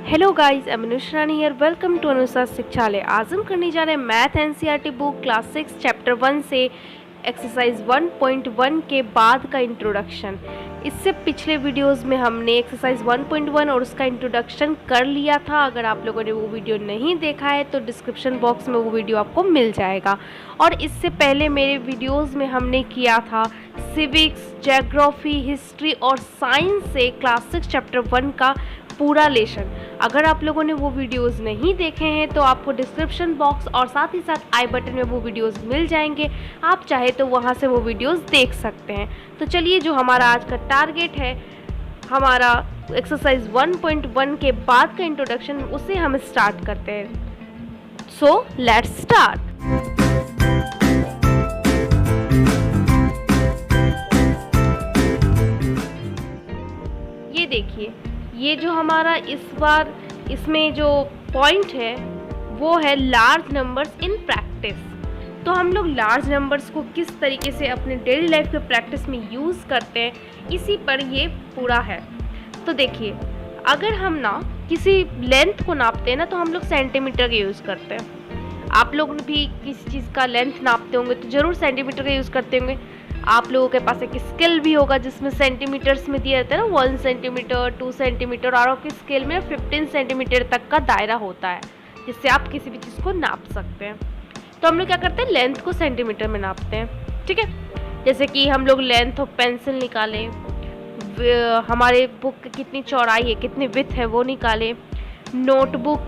Hello guys, I am Anush Rani here. Welcome to Anusha Shikshalay. आज हम करने जा रहे हैं math NCERT book class 6 chapter 1 से एक्सरसाइज 1.1 के बाद का इंट्रोडक्शन। इससे पिछले वीडियोस में हमने एक्सरसाइज 1.1 और उसका इंट्रोडक्शन कर लिया था। अगर आप लोगों ने वो वीडियो नहीं देखा है तो डिस्क्रिप्शन बॉक्स में वो वीडियो आपको मिल जाएगा। और इससे पहले मेरे वीडियोस में हमने किया था सिविक्स, ज्योग्राफी, हिस्ट्री और साइंस से क्लास 6 चैप्टर 1 का पूरा लेसन। अगर आप लोगों ने वो वीडियोस नहीं देखे हैं तो आपको डिस्क्रिप्शन बॉक्स और साथ ही साथ आई बटन में वो वीडियोस मिल जाएंगे। आप चाहे तो वहाँ से वो वीडियोस देख सकते हैं। तो चलिए, जो हमारा आज का टारगेट है, हमारा एक्सरसाइज 1.1 के बाद का इंट्रोडक्शन, उसे हम स्टार्ट करते हैं। So let's start. ये देखिए, ये जो हमारा इस बार इसमें जो पॉइंट है वो है लार्ज नंबर्स इन प्रैक्टिस। तो हम लोग लार्ज नंबर्स को किस तरीके से अपने डेली लाइफ के प्रैक्टिस में यूज़ करते हैं, इसी पर ये पूरा है। तो देखिए, अगर हम ना किसी लेंथ को नापते हैं ना तो हम लोग सेंटीमीटर का यूज़ करते हैं। आप लोग भी किसी चीज़ का लेंथ नापते होंगे तो ज़रूर सेंटीमीटर का यूज़ करते होंगे। आप लोगों के पास एक स्केल भी होगा जिसमें सेंटीमीटर्स में दिया रहता है ना, 1 सेंटीमीटर, 2 सेंटीमीटर, और आपके स्केल में 15 सेंटीमीटर तक का दायरा होता है जिससे आप किसी भी चीज़ को नाप सकते हैं। तो हम लोग क्या करते हैं, लेंथ को सेंटीमीटर में नापते हैं। ठीक है, जैसे कि हम लोग लेंथ ऑफ पेंसिल निकालें, हमारे बुक की कितनी चौड़ाई है, कितनी विड्थ है वो निकालें। नोटबुक,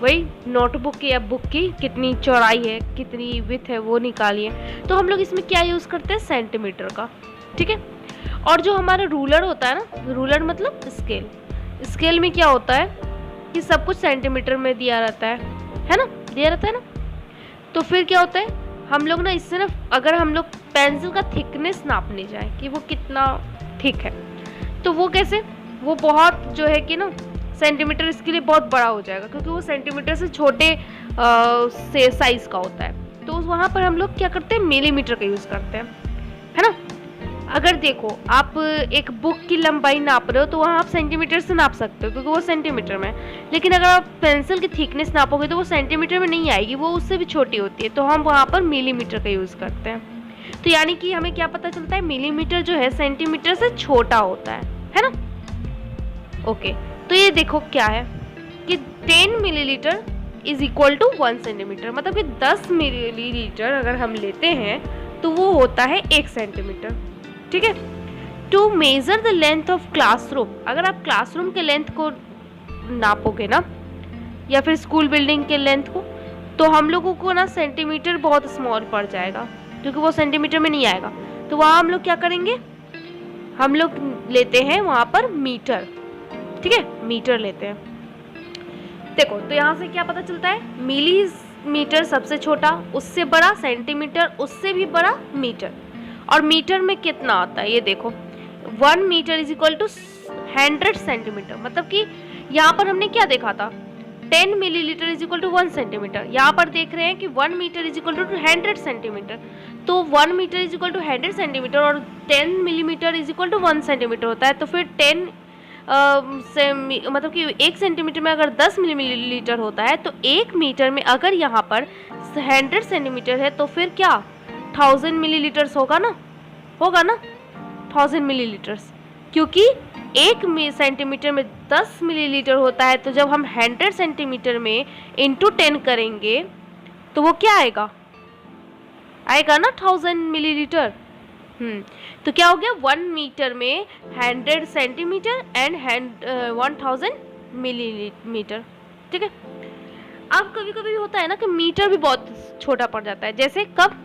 वही नोटबुक या बुक की कितनी चौड़ाई है, कितनी विड्थ है वो निकालिए। तो हम लोग इसमें क्या यूज़ करते हैं, सेंटीमीटर का। ठीक है, और जो हमारा रूलर होता है ना, रूलर मतलब स्केल। स्केल में क्या होता है कि सब कुछ सेंटीमीटर में दिया रहता है ना, दिया रहता है ना। तो फिर क्या होता है, हम लोग ना इससे ना, अगर हम लोग पेंसिल का थिकनेस नापने जाए कि वो कितना थिक है, तो वो कैसे, वो बहुत जो है कि ना सेंटीमीटर इसके लिए बहुत बड़ा हो जाएगा क्योंकि वो सेंटीमीटर से छोटे से साइज का होता है। तो वहाँ पर हम लोग क्या करते हैं, मिलीमीटर का यूज़ करते हैं, है ना। अगर देखो, आप एक बुक की लंबाई नाप रहे हो तो वहाँ आप सेंटीमीटर से नाप सकते हो क्योंकि वो सेंटीमीटर में है। लेकिन अगर आप पेंसिल की थिकनेस नापोगे तो वो सेंटीमीटर में नहीं आएगी, वो उससे भी छोटी होती है। तो हम वहाँ पर मिलीमीटर का यूज़ करते हैं। तो यानी कि हमें क्या पता चलता है, मिलीमीटर जो है सेंटीमीटर से छोटा होता है ना। ओके, तो ये देखो क्या है कि 10 millilitre is equal to 1 centimetre, मतलब कि 10 मिलीलीटर अगर हम लेते हैं तो वो होता है 1 सेंटीमीटर। ठीक है, to measure the length of classroom, अगर आप क्लासरूम के लेंथ को नापोगे ना, या फिर स्कूल बिल्डिंग के लेंथ को, तो हम लोगों को ना सेंटीमीटर बहुत स्मॉल पड़ जाएगा क्योंकि वो सेंटीमीटर में नहीं आएगा। तो वहाँ हम लोग क्या करेंगे, हम लोग लेते हैं वहाँ पर मीटर। ठीक है, मीटर लेते हैं। देखो, तो यहाँ से क्या पता चलता है, मिलीमीटर सबसे छोटा, उससे बड़ा सेंटीमीटर, उससे भी बड़ा मीटर। और मीटर में कितना आता है ये देखो, 1 metre is equal to 100 centimetre. मतलब कि यहाँ पर हमने क्या देखा था, 10 millilitre is equal to 1 centimetre. यहाँ पर देख रहे हैं कि 1 metre is equal to 100 centimetre. तो 1 metre is equal to 100 centimetre और 10 millimetre is equal to 1 centimetre होता है। तो फिर 10 मतलब कि 1 सेंटीमीटर में अगर 10 मिलीलीटर होता है तो 1 मीटर में अगर यहाँ पर 100 सेंटीमीटर है तो फिर क्या 1000 मिलीलीटर्स होगा ना, 1000 मिलीलीटर्स, क्योंकि 1 सेंटीमीटर में 10 मिलीलीटर होता है। तो जब हम 100 सेंटीमीटर में इंटू 10 करेंगे तो वो क्या आएगा ना 1000 मिलीलीटर। तो क्या हो गया, 1 मीटर में 100 सेंटीमीटर एंड 1000 मिलीमीटर। ठीक है, अब कभी कभी होता है ना कि मीटर भी बहुत छोटा पड़ जाता है। जैसे कब,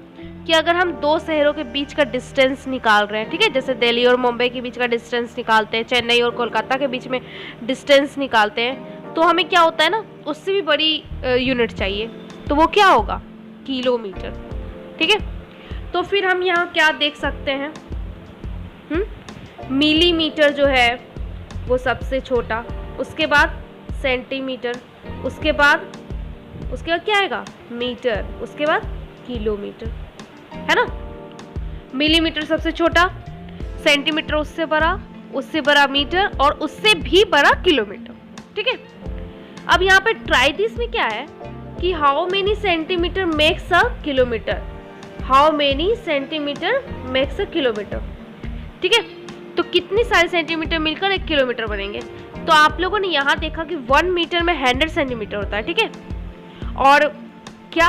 कि अगर हम 2 शहरों के बीच का डिस्टेंस निकाल रहे हैं, ठीक है, जैसे दिल्ली और मुंबई के बीच का डिस्टेंस निकालते हैं, चेन्नई और कोलकाता के बीच में डिस्टेंस निकालते हैं, तो हमें क्या होता है ना, उससे भी बड़ी यूनिट चाहिए। तो वो क्या होगा, किलोमीटर। ठीक है, तो फिर हम यहाँ क्या देख सकते हैं, मिलीमीटर जो है वो सबसे छोटा, उसके बाद सेंटीमीटर, उसके बाद क्या आएगा, मीटर, उसके बाद किलोमीटर, है ना। मिलीमीटर सबसे छोटा, सेंटीमीटर उससे बड़ा मीटर, और उससे भी बड़ा किलोमीटर। ठीक है, अब यहाँ पे ट्राई दिस में क्या है कि how many centimetre makes a kilometre, how many centimetre makes a kilometre, ठीक है। तो कितनी सारे सेंटीमीटर मिलकर 1 किलोमीटर बनेंगे। तो आप लोगों ने यहाँ देखा कि 1 मीटर में 100 सेंटीमीटर होता है, ठीक है। और क्या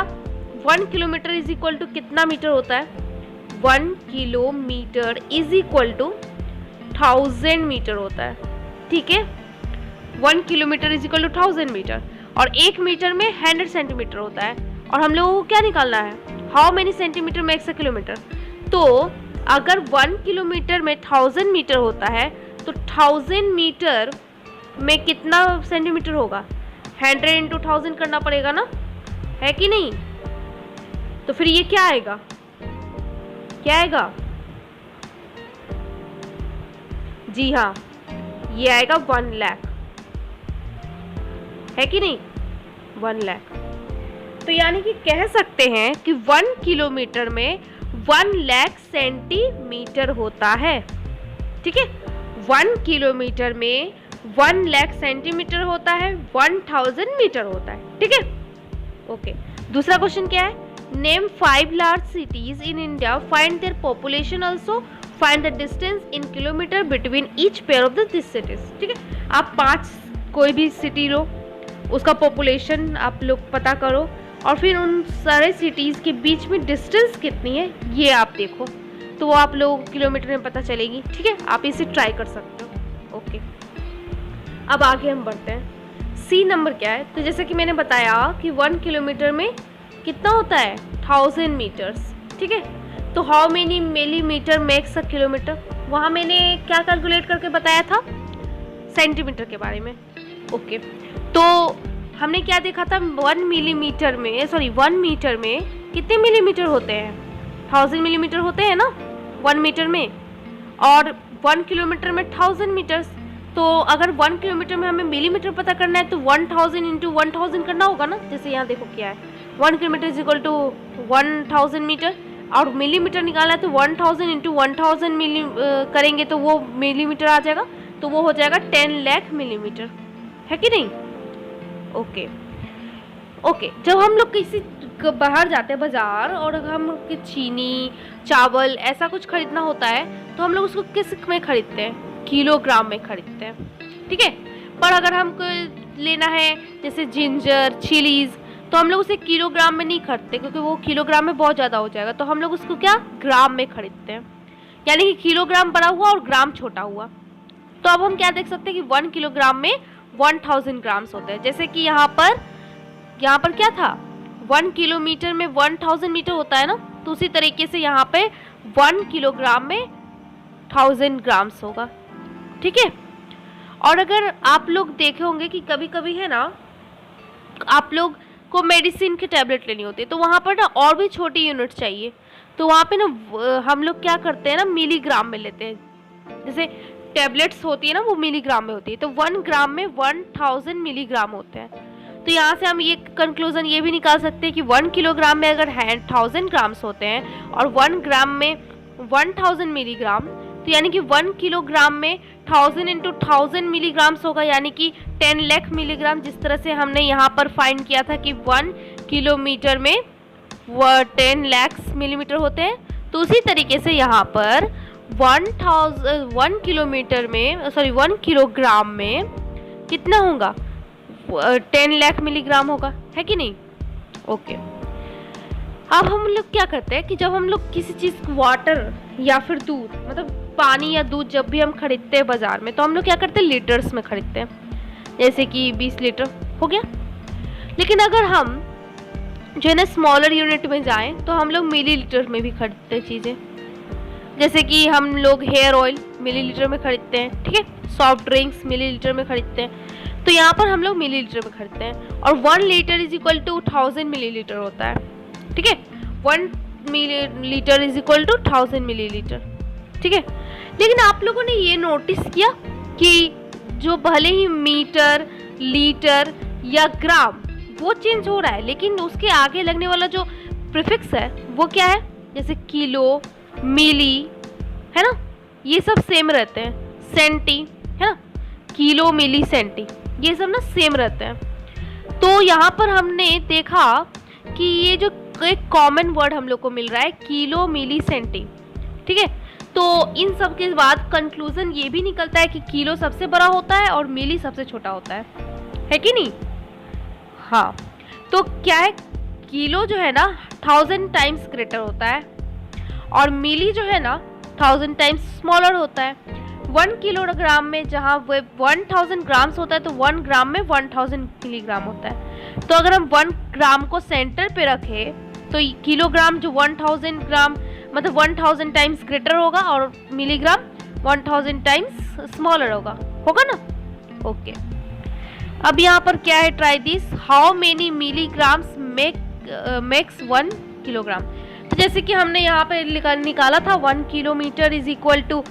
1 किलोमीटर इज इक्वल टू कितना मीटर होता है? 1 kilometre is equal to 1000 metre होता है, ठीक है। 1 kilometre is equal to 1000 metre और 1 मीटर में 100 सेंटीमीटर होता है। और हम लोगों को क्या निकालना है? How many centimetre makes a kilometre. तो अगर 1 किलोमीटर में 1000 मीटर होता है तो 1000 मीटर में कितना सेंटीमीटर होगा? 100 इंटू 1000 करना पड़ेगा ना, है कि नहीं? तो फिर ये क्या आएगा? क्या आएगा? जी हाँ, ये आएगा 1 लाख, है कि नहीं? 1 लाख। तो यानी कि कह सकते हैं कि 1 किलोमीटर में 1 लाख सेंटीमीटर होता है, ठीक है। 1 किलोमीटर में 1 लाख सेंटीमीटर होता है, 1000 मीटर होता है, ठीक है। ओके, दूसरा क्वेश्चन क्या है? Name 5 large cities in India, find their population also, find the distance in kilometre between each pair of this cities, ठीक है। आप 5 कोई भी सिटी लो, उसका पॉपुलेशन आप लोग पता करो और फिर उन सारे सिटीज़ के बीच में डिस्टेंस कितनी है ये आप देखो, तो वो आप लोगों को किलोमीटर में पता चलेगी, ठीक है। आप इसे ट्राई कर सकते हो। ओके, अब आगे हम बढ़ते हैं। सी नंबर क्या है? तो जैसे कि मैंने बताया कि 1 किलोमीटर में कितना होता है? 1000 मीटर्स, ठीक है। तो how many millimetre makes a kilometre, वहाँ मैंने क्या कैलकुलेट करके बताया था? सेंटीमीटर के बारे में। ओके, तो हमने क्या देखा था? 1 मीटर में कितने मिलीमीटर होते हैं? 1000 मिलीमीटर होते हैं ना 1 मीटर में, और 1 किलोमीटर में 1000 मीटर्स। तो अगर 1 किलोमीटर में हमें मिलीमीटर पता करना है तो 1000 इंटू 1000 करना होगा ना। जैसे यहाँ देखो क्या है, 1 kilometre is equal to 1000 metre, और मिलीमीटर निकालना है तो 1000 इंटू 1000 करेंगे तो वो मिलीमीटर आ जाएगा, तो वो हो जाएगा 10 लाख मिलीमीटर, है कि नहीं? ओके, जब हम लोग किसी बाहर जाते हैं बाजार और हम चीनी, चावल ऐसा कुछ खरीदना होता है तो हम लोग उसको किस में खरीदते हैं? किलोग्राम में खरीदते हैं, ठीक है। पर अगर हमको लेना है जैसे जिंजर, चिलीज, तो हम लोग उसे किलोग्राम में नहीं खरीदते क्योंकि वो किलोग्राम में बहुत ज़्यादा हो जाएगा, तो हम लोग उसको क्या ग्राम में खरीदते हैं, यानी कि किलोग्राम बड़ा हुआ और ग्राम छोटा हुआ। तो अब हम क्या देख सकते हैं कि 1 किलोग्राम में 1000 ग्राम्स होते हैं। जैसे कि यहाँ पर क्या था? 1 किलोमीटर में 1000 मीटर होता है ना, तो उसी तरीके से यहाँ पे 1 किलोग्राम में 1000 ग्राम्स होगा, ठीक है। और अगर आप लोग देखे होंगे कि कभी कभी है ना, आप लोग को मेडिसिन की टैबलेट लेनी होती है तो वहाँ पर ना और भी छोटी यूनिट चाहिए, तो वहाँ पे ना हम लोग क्या करते हैं ना, मिलीग्राम में लेते हैं। जैसे टैबलेट्स होती है ना, वो मिलीग्राम में होती है, तो 1 ग्राम में 1000 मिलीग्राम होते हैं। तो यहाँ से हम ये कंक्लूजन ये भी निकाल सकते हैं कि 1 किलोग्राम में अगर 1000 ग्राम्स होते हैं और 1 ग्राम में 1000 मिलीग्राम, तो यानी कि 1 किलोग्राम में 1000 इंटू 1000 मिलीग्राम्स होगा, यानी कि 10 लाख मिलीग्राम। जिस तरह से हमने यहाँ पर फाइंड किया था कि 1 किलोमीटर में 10 लाख मिलीमीटर होते हैं, तो उसी तरीके से यहाँ पर 1 किलोग्राम में कितना होगा? 10 लाख मिलीग्राम होगा, है कि नहीं? ओके, अब हम लोग क्या करते हैं कि जब हम लोग किसी चीज़ वाटर या फिर दूध, मतलब पानी या दूध जब भी हम खरीदते हैं बाज़ार में, तो हम लोग क्या करते हैं? लीटर्स में खरीदते हैं, जैसे कि 20 लीटर हो गया। लेकिन अगर हम जो है ना स्मॉलर यूनिट में जाएं तो हम लोग मिलीलीटर में भी खरीदते हैं चीज़ें। जैसे कि हम लोग हेयर ऑयल मिलीलीटर में खरीदते हैं, ठीक है। सॉफ्ट ड्रिंक्स मिलीलीटर में खरीदते हैं, तो यहाँ पर हम लोग मिलीलीटर में खरीदते हैं। और 1 litre is equal to 1000 millilitre होता है, ठीक है। 1 litre is equal to 1000 millilitre, ठीक है। लेकिन आप लोगों ने ये नोटिस किया कि जो भले ही मीटर, लीटर या ग्राम वो चेंज हो रहा है, लेकिन उसके आगे लगने वाला जो प्रीफिक्स है वो क्या है? जैसे किलो, मिली, है ना, ये सब सेम रहते हैं। सेंटी, है ना, किलो, मिली, सेंटी, ये सब ना सेम रहते हैं। तो यहाँ पर हमने देखा कि ये जो एक कॉमन वर्ड हम लोग को मिल रहा है किलो मिली सेंटी, ठीक है। तो इन सब के बाद कंक्लूजन ये भी निकलता है कि किलो सबसे बड़ा होता है और मिली सबसे छोटा होता है कि नहीं? हाँ, तो क्या है, किलो जो है ना 1000 टाइम्स ग्रेटर होता है और मिली जो है ना 1000 टाइम्स स्मॉलर होता है। 1 किलोग्राम में जहाँ 1000 ग्राम्स होता है तो 1 ग्राम में 1000 मिलीग्राम होता है। तो अगर हम 1 ग्राम को सेंटर पे रखें तो किलोग्राम जो 1000 ग्राम मतलब 1000 टाइम्स ग्रेटर होगा और मिलीग्राम 1000 टाइम्स स्मॉलर होगा ना? ओके, अब यहाँ पर क्या है, try this, how many milligrams makes 1 kilogram. तो जैसे कि हमने यहाँ पे निकाला था 1 kilometre is equal to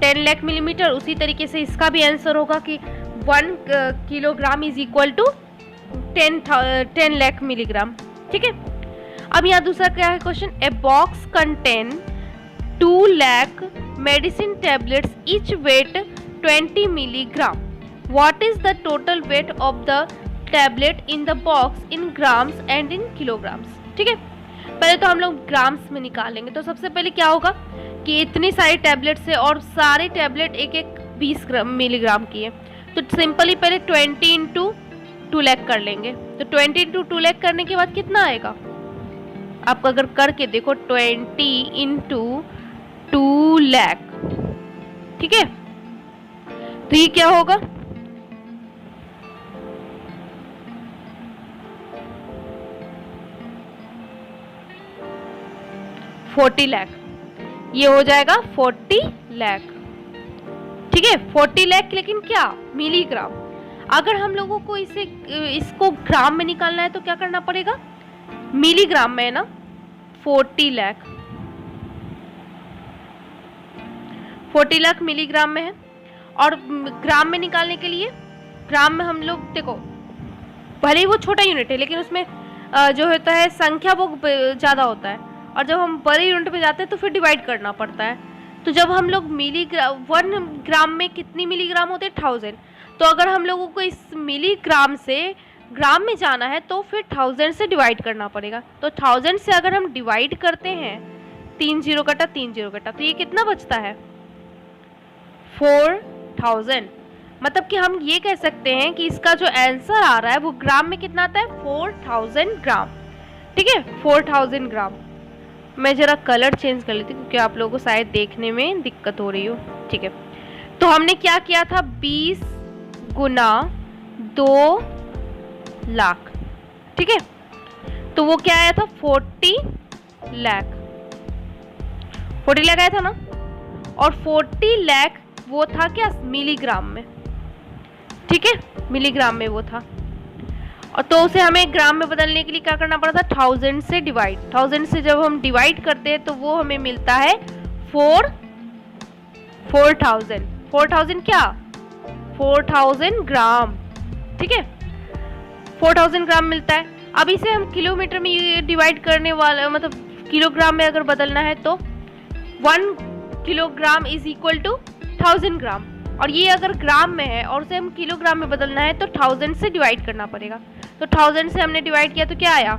10 lakh millimetre, उसी तरीके से इसका भी आंसर होगा कि 1 kilogram is equal to 10 lakh milligram, ठीक है। अब यहाँ दूसरा क्या है question, a box contain 2 lakh medicine tablets each weight 20 milligram, what is the total weight of the tablet in the box in grams and in kilograms, ठीक है। पहले तो हम लोग ग्राम्स में निकालेंगे। तो सबसे पहले क्या होगा कि इतनी सारी टैबलेट्स है और सारे टैबलेट एक 20 मिलीग्राम की है, तो सिंपली पहले 20 इंटू 2 लाख कर लेंगे। तो 20 इंटू 2 लाख करने के बाद कितना आएगा, आप अगर करके देखो 20 इंटू 2 लाख, ठीक है। तो ये क्या होगा, $40 लाख, ये हो जाएगा 40 लाख, ठीक है। 40 लाख, लेकिन क्या मिलीग्राम। अगर हम लोगों को इसको ग्राम में निकालना है तो क्या करना पड़ेगा, मिलीग्राम में है ना, 40 लाख, 40 लाख मिलीग्राम में है। और ग्राम में निकालने के लिए, ग्राम में हम लोग देखो भले ही वो छोटा यूनिट है लेकिन उसमें जो होता है संख्या वो ज़्यादा होता है, और जब हम बड़े यूनिट पे जाते हैं तो फिर डिवाइड करना पड़ता है। तो जब हम लोग 1 ग्राम में कितनी मिलीग्राम होते हैं, 1000। तो अगर हम लोगों को इस मिलीग्राम से ग्राम में जाना है तो फिर 1000 से डिवाइड करना पड़ेगा। तो 1000 से अगर हम डिवाइड करते हैं, 3 0 कटा 3 0 कटा, तो ये कितना बचता है, 4000। मतलब कि हम ये कह सकते हैं कि इसका जो आंसर आ रहा है वो ग्राम में कितना आता है, 4000 ग्राम, ठीक है, 4000 ग्राम। मैं जरा कलर चेंज कर लेती हूँ क्योंकि आप लोगों को शायद देखने में दिक्कत हो रही हो, ठीक है। तो हमने क्या किया था, 20 गुना 2 लाख, ठीक है। तो वो क्या आया था, 40 लाख, 40 लाख आया था ना। और 40 लाख वो था क्या, मिलीग्राम में, ठीक है, मिलीग्राम में वो था। और तो उसे हमें ग्राम में बदलने के लिए क्या करना पड़ा था, 1000 से डिवाइड। 1000 से जब हम डिवाइड करते हैं तो वो हमें मिलता है 4000। 4000 क्या, 4000 ग्राम, ठीक है, 4000 ग्राम मिलता है। अब इसे हम किलोमीटर में डिवाइड करने वाला, मतलब किलोग्राम में अगर बदलना है तो 1 किलोग्राम इज इक्वल टू 1000 ग्राम, और ये अगर ग्राम में है और उसे हम किलोग्राम में बदलना है तो 1000 से डिवाइड करना पड़ेगा। तो 1000 से हमने डिवाइड किया तो क्या आया,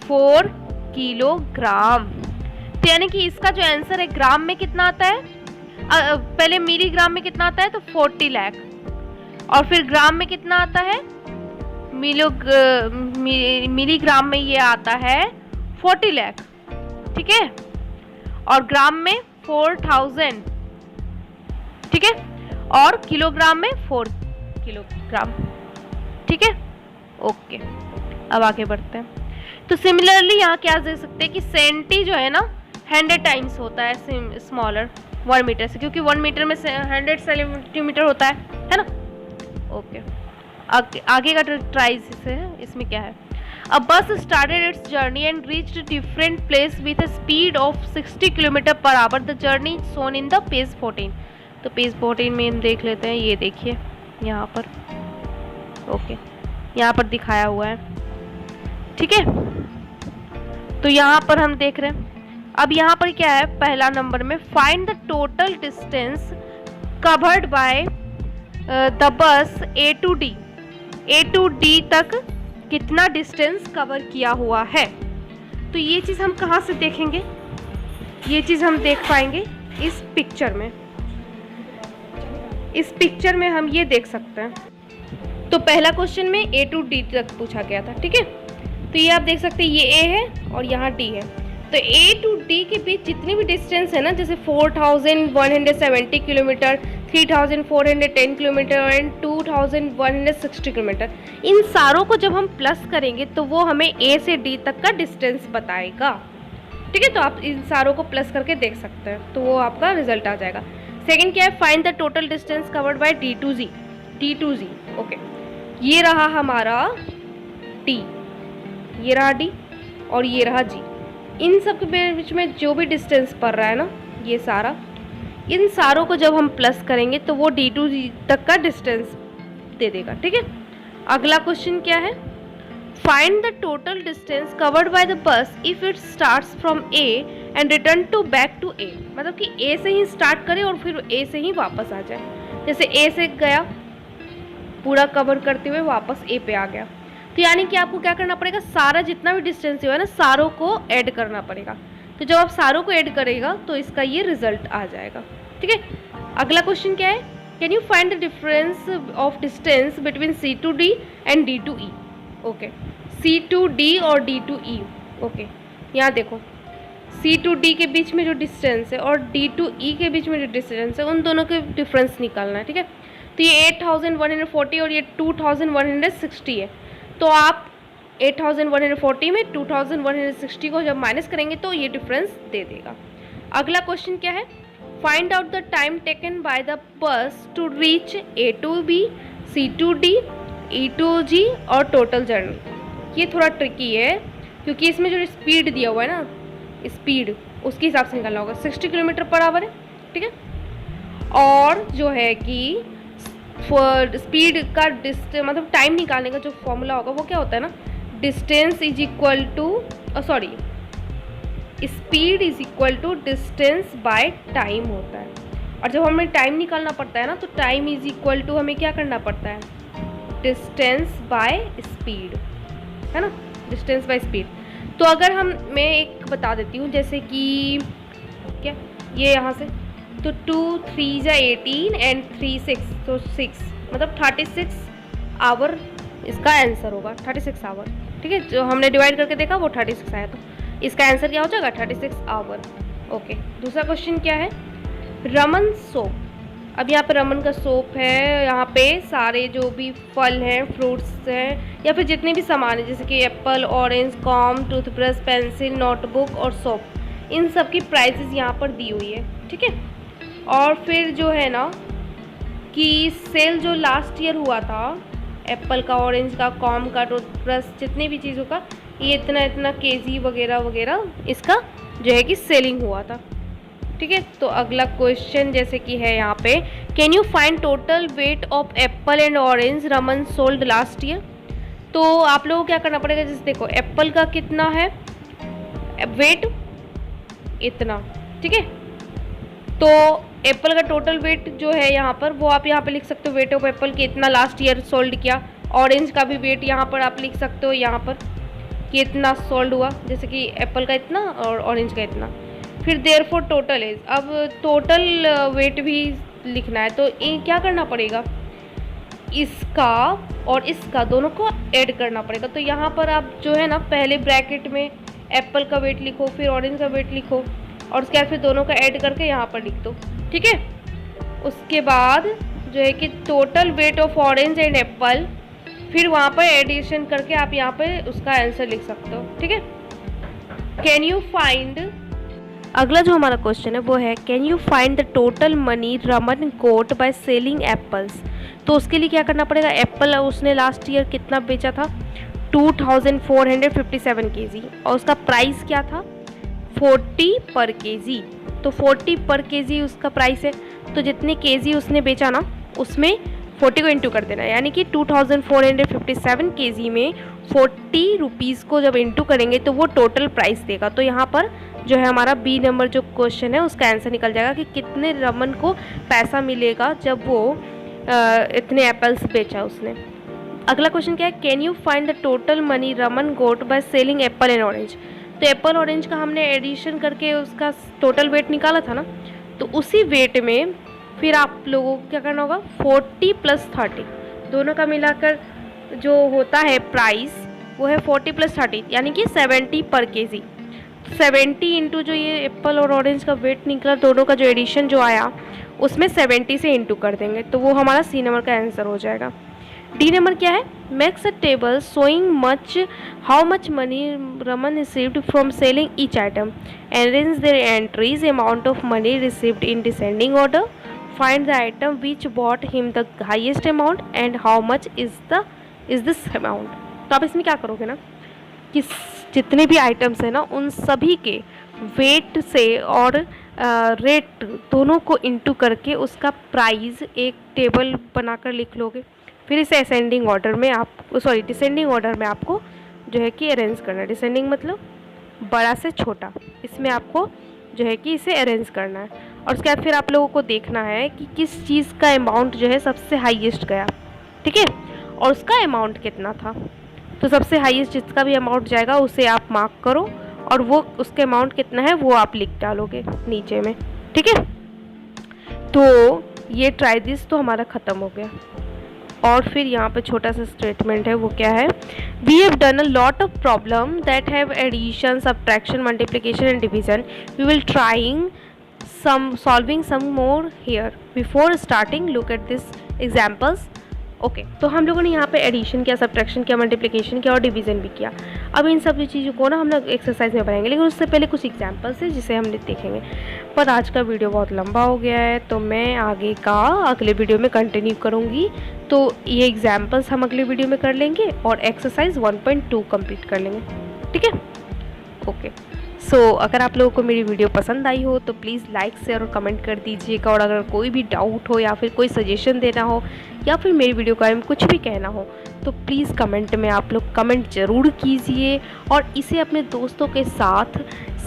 4 किलोग्राम। तो यानी कि इसका जो आंसर है ग्राम में कितना आता है, पहले मिलीग्राम में कितना आता है तो 40 लाख, और फिर ग्राम में कितना आता है, मिलीग्राम में ये आता है 40 लाख, ठीक है, और ग्राम में 4000, ठीक है, और किलोग्राम में 4 किलोग्राम, ठीक है। ओके, अब आगे बढ़ते हैं। तो सिमिलरली यहाँ क्या दे सकते हैं कि सेंटी जो है ना 100 टाइम्स होता है स्मॉलर 1 मीटर से, क्योंकि 1 मीटर में 100 सेंटीमीटर होता है ना। ओके, आगे का ट्राई है, इसमें क्या है, अ बस started it's journey and reached different place with a speed of 60 kilometre per hour, the journey shown in the page 14। तो पेज 14 में देख लेते हैं, ये देखिए यहाँ पर, ओके, यहाँ पर दिखाया हुआ है, ठीक है। तो यहाँ पर हम देख रहे हैं, अब यहाँ पर क्या है, पहला नंबर में find the total distance covered by the bus A to D, A to D तक कितना डिस्टेंस कवर किया हुआ है। तो ये चीज़ हम कहाँ से देखेंगे, ये चीज़ हम देख पाएंगे इस पिक्चर में। इस पिक्चर में हम ये देख सकते हैं। तो पहला क्वेश्चन में ए टू डी तक पूछा गया था, ठीक है। तो ये आप देख सकते हैं, ये ए है और यहाँ डी है। तो ए टू डी के बीच जितनी भी डिस्टेंस है ना, जैसे 4170 किलोमीटर, 3410 किलोमीटर एंड 2160 किलोमीटर, इन सारों को जब हम प्लस करेंगे तो वो हमें ए से डी तक का डिस्टेंस बताएगा, ठीक है। तो आप इन सारों को प्लस करके देख सकते हैं, तो वो आपका रिजल्ट आ जाएगा। सेकंड क्या है, find the total distance covered by D to G. Okay, ये रहा हमारा डी, ये रहा डी और ये रहा जी। इन सब के बीच में जो भी डिस्टेंस पड़ रहा है ना, ये सारा, इन सारों को जब हम प्लस करेंगे तो वो डी टू जी तक का डिस्टेंस दे देगा, ठीक है। अगला क्वेश्चन क्या है, find the total distance covered by the bus if it starts from A and return to back to A. मतलब कि ए से ही स्टार्ट करे और फिर ए से ही वापस आ जाए। जैसे ए से गया पूरा कवर करते हुए वापस ए पे आ गया, तो यानी कि आपको क्या करना पड़ेगा, सारा जितना भी डिस्टेंस हुआ है ना, सारों को ऐड करना पड़ेगा। तो जब आप सारों को ऐड करेगा तो इसका ये रिजल्ट आ जाएगा, ठीक है। अगला क्वेश्चन क्या है, can you find the difference of distance between C to D and D to E. Okay, C to D और डी टू ई। ओके, यहाँ देखो, सी टू डी के बीच में जो डिस्टेंस है और डी टू ई के बीच में जो डिस्टेंस है, उन दोनों के डिफरेंस निकालना है, ठीक है। तो ये 8140 और ये 2160 है। तो आप 8140 में 2160 को जब माइनस करेंगे तो ये डिफरेंस दे देगा। अगला क्वेश्चन क्या है, find out the time taken by the bus to reach A to B, C to D, E to G और टोटल जर्नी। ये थोड़ा ट्रिकी है क्योंकि इसमें जो स्पीड दिया हुआ है ना, स्पीड उसके हिसाब से निकालना होगा। 60 किलोमीटर पर आवर है, ठीक है। और जो है कि स्पीड का मतलब टाइम निकालने का जो फॉर्मूला होगा वो क्या होता है ना, distance is equal to speed is equal to distance by time होता है। और जब हमें टाइम निकालना पड़ता है ना, तो टाइम इज इक्वल टू हमें क्या करना पड़ता है, डिस्टेंस बाय स्पीड, है ना, डिस्टेंस बाय स्पीड। तो अगर मैं एक बता देती हूँ, जैसे कि क्या, ये यहाँ से तो 2 3 जा 18 एंड 3 6, तो 6 मतलब 36 आवर इसका आंसर होगा, 36 आवर, ठीक है। जो हमने डिवाइड करके देखा वो 36 आया, तो इसका आंसर क्या हो जाएगा, 36 आवर। ओके, दूसरा क्वेश्चन क्या है, रमन सोप। अब यहाँ पे रमन का सोप है, यहाँ पे सारे जो भी फल हैं, फ्रूट्स हैं, या फिर जितने भी सामान हैं, जैसे कि Apple, orange, com, toothbrush, pencil, notebook और सोप, इन सब की प्राइसेस यहाँ पर दी हुई है, ठीक है। और फिर जो है ना कि सेल जो लास्ट ईयर हुआ था, एप्पल का, ऑरेंज का, कॉम का, टूथब्रश, जितनी भी चीज़ों का, ये इतना इतना केजी वगैरह वगैरह इसका जो है कि सेलिंग हुआ था, ठीक है। तो अगला क्वेश्चन जैसे कि है यहाँ पे, can you find total weight of Apple and orange Raman sold last year. तो आप लोगों को क्या करना पड़ेगा, जैसे देखो एप्पल का कितना है वेट, इतना, ठीक है। तो एप्पल का टोटल वेट जो है यहाँ पर, वो आप यहाँ पे लिख सकते हो, वेट ऑफ एप्पल कि इतना लास्ट ईयर सोल्ड किया। ऑरेंज का भी वेट यहाँ पर आप लिख सकते हो, यहाँ पर कि इतना सोल्ड हुआ, जैसे कि एप्पल का इतना और ऑरेंज का इतना। फिर देयरफॉर टोटल इज, अब टोटल वेट भी लिखना है, तो ये क्या करना पड़ेगा, इसका और इसका दोनों को ऐड करना पड़ेगा। तो यहाँ पर आप जो है ना, पहले ब्रैकेट में एप्पल का वेट लिखो, फिर ऑरेंज का वेट लिखो, और उसके बाद फिर दोनों का ऐड करके यहाँ पर लिख दो, ठीक है। उसके बाद जो है कि total weight of orange and Apple, फिर वहाँ पर एडिशन करके आप यहाँ पे उसका आंसर लिख सकते हो, ठीक है। कैन यू फाइंड, अगला जो हमारा क्वेश्चन है वो है, can you find the total money Raman got by selling apples. तो उसके लिए क्या करना पड़ेगा, एप्पल उसने लास्ट ईयर कितना बेचा था, 2457 केजी, और उसका प्राइस क्या था, 40 पर केजी। तो 40 पर केजी उसका प्राइस है, तो जितने केजी उसने बेचा ना, उसमें 40 को इंटू कर देना, यानी कि 2457 केजी में 40 रुपीज़ को जब इंटू करेंगे तो वो टोटल प्राइस देगा। तो यहाँ पर जो है हमारा बी नंबर जो क्वेश्चन है उसका आंसर निकल जाएगा कि कितने रमन को पैसा मिलेगा जब वो इतने एप्पल्स बेचा उसने। अगला क्वेश्चन क्या है, can you find the total money Raman got by selling apple and orange. तो एप्पल ऑरेंज का हमने एडिशन करके उसका टोटल वेट निकाला था ना, तो उसी वेट में फिर आप लोगों को क्या करना होगा, 40 + 30 दोनों का मिलाकर जो होता है प्राइस वो है 40 + 30 यानी कि 70 पर केजी। 70 इंटू जो ये एप्पल और ऑरेंज का वेट निकला दोनों का जो एडिशन जो आया उसमें 70 से इंटू कर देंगे, तो वो हमारा सी नंबर का आंसर हो जाएगा। डी नंबर क्या है, makes a table showing how much money Raman received from selling each item, arrange their entries, amount of money received in descending order, find the item which bought him the highest amount and how much is this amount. तो आप इसमें क्या करोगे ना कि जितने भी items हैं ना उन सभी के वेट से और रेट दोनों को इंटू करके उसका प्राइस एक टेबल बनाकर लिख लोगे। फिर इसे डिसेंडिंग ऑर्डर में आपको जो है कि अरेंज करना है। डिसेंडिंग मतलब बड़ा से छोटा, इसमें आपको जो है कि इसे अरेंज करना है। और उसके बाद फिर आप लोगों को देखना है कि किस चीज़ का अमाउंट जो है सबसे हाईएस्ट गया, ठीक है, और उसका अमाउंट कितना था। तो सबसे हाईएस्ट जिसका भी अमाउंट जाएगा उसे आप मार्क करो और वो उसके अमाउंट कितना है वो आप लिख डालोगे नीचे में, ठीक है। तो ये ट्राई दिस तो हमारा ख़त्म हो गया। और फिर यहाँ पे छोटा सा स्टेटमेंट है, वो क्या है, we have done a lot of problem that have addition, subtraction, multiplication and division, we will trying solving some more here before starting, look at this examples. Okay, तो हम लोगों ने यहाँ पे एडिशन किया, सब्ट्रैक्शन किया, मल्टीप्लिकेशन किया और डिवीज़न भी किया। अब इन सब चीज़ों को ना हम लोग एक्सरसाइज में बनाएंगे, लेकिन उससे पहले कुछ एग्जांपल्स है जिसे हम देखेंगे। पर आज का वीडियो बहुत लंबा हो गया है तो मैं आगे का अगले वीडियो में कंटिन्यू करूँगी। तो ये एग्जाम्पल्स हम अगले वीडियो में कर लेंगे और एक्सरसाइज 1.2 कंप्लीट कर लेंगे, ठीक है। ओके, सो अगर आप लोगों को मेरी वीडियो पसंद आई हो तो प्लीज़ लाइक, शेयर और कमेंट कर दीजिएगा। और अगर कोई भी डाउट हो या फिर कोई सजेशन देना हो या फिर मेरी वीडियो के बारे में कुछ भी कहना हो तो प्लीज़ कमेंट में आप लोग कमेंट ज़रूर कीजिए और इसे अपने दोस्तों के साथ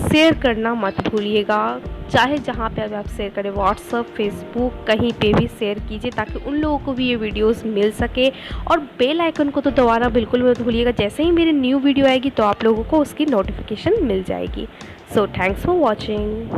शेयर करना मत भूलिएगा। चाहे जहाँ पे आप शेयर करें, व्हाट्सअप, फेसबुक, कहीं पे भी शेयर कीजिए ताकि उन लोगों को भी ये वीडियोस मिल सके। और बेल आइकन को तो दबाना बिल्कुल मत भूलिएगा, जैसे ही मेरी न्यू वीडियो आएगी तो आप लोगों को उसकी नोटिफिकेशन मिल जाएगी। So thanks for watching.